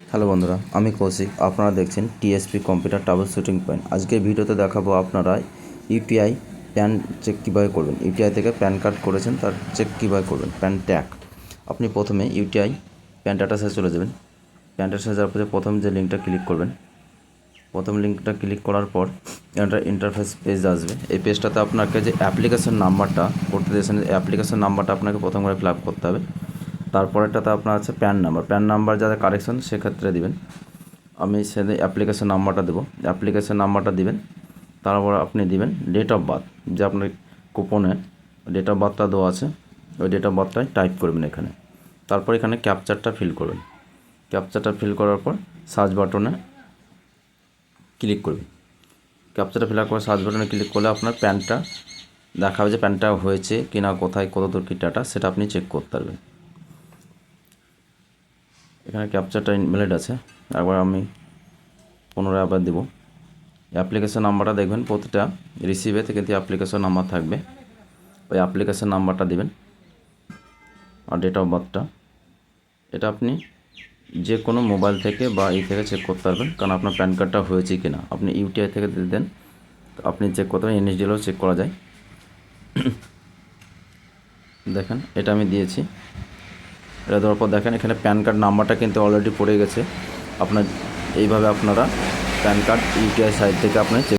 Hello বন্ধুরা, আমি কৌশিক। আপনারা দেখছেন TSP computer trouble shooting point. আজকের ভিডিওতে দেখাবো আপনারা ইউপিআই প্যান চেক কীভাবে করবেন। ইউপিআই থেকে প্যান কার্ড করেছেন, তার চেক কীভাবে করবেন। প্যান ট্যাগ আপনি প্রথমে ইউটিআই প্যান ডাটাসে চলে যাবেন। প্যান ডাটাসে যাওয়ার পরে প্রথম যে লিঙ্কটা ক্লিক করবেন, প্রথম লিঙ্কটা ক্লিক করার পর ইন্টারফেস পেজ আসবে। এই পেজটাতে আপনাকে যে অ্যাপ্লিকেশন নাম্বারটা করতে দিয়েছেন, অ্যাপ্লিকেশন নাম্বারটা আপনাকে প্রথম করে ফিল আপ করতে হবে। তারপরেরটাতে আপনার আছে প্যান নাম্বার যাদের কারেকশন সেক্ষেত্রে দিবেন। আমি সেদিন অ্যাপ্লিকেশন নাম্বারটা দেবো, অ্যাপ্লিকেশন নাম্বারটা দিবেন। তারপর আপনি দিবেন ডেট অফ বার্থ, যে আপনার কুপনে ডেট অফ বার্থটা দেওয়া আছে, ওই ডেট অফ বার্থটাই টাইপ করবেন এখানে। তারপর এখানে ক্যাপচারটা ফিল করবেন। ক্যাপচারটা ফিল করার পর সার্চ বাটনে ক্লিক করবেন। ক্যাপচারটা ফিল করে সার্চ বাটনে ক্লিক করলে আপনার প্যানটা দেখাবে যে প্যানটা হয়েছে কি না, কোথায় কত দূর কী ডাটা, সেটা আপনি চেক করতে পারবেন। এখানে ক্যাপচারটা ইনভ্যালিড আছে, একবার আমি পুনরায় আবার দেবো। অ্যাপ্লিকেশন নাম্বারটা দেখবেন প্রতিটা রিসিভেতে কিন্তু অ্যাপ্লিকেশন নাম্বার থাকবে, ওই অ্যাপ্লিকেশন নাম্বারটা দিবেন। আর ডেট অফ বার্থটা এটা আপনি যে কোনো মোবাইল থেকে বা এই থেকে চেক করতে পারবেন, কারণ আপনার প্যান কার্ডটা হয়েছে কি না। আপনি ইউটিআই থেকে দিয়ে দেন, আপনি চেক করতে পারেন, এনএসডিএলও চেক করা যায়। দেখেন এটা আমি দিয়েছি, এটা দেওয়ার পর দেখেন এখানে প্যান কার্ড নাম্বারটা কিন্তু অলরেডি পড়ে গেছে। আপনার এইভাবে আপনারা প্যান কার্ড ইউটিআই সাইট থেকে আপনি চেক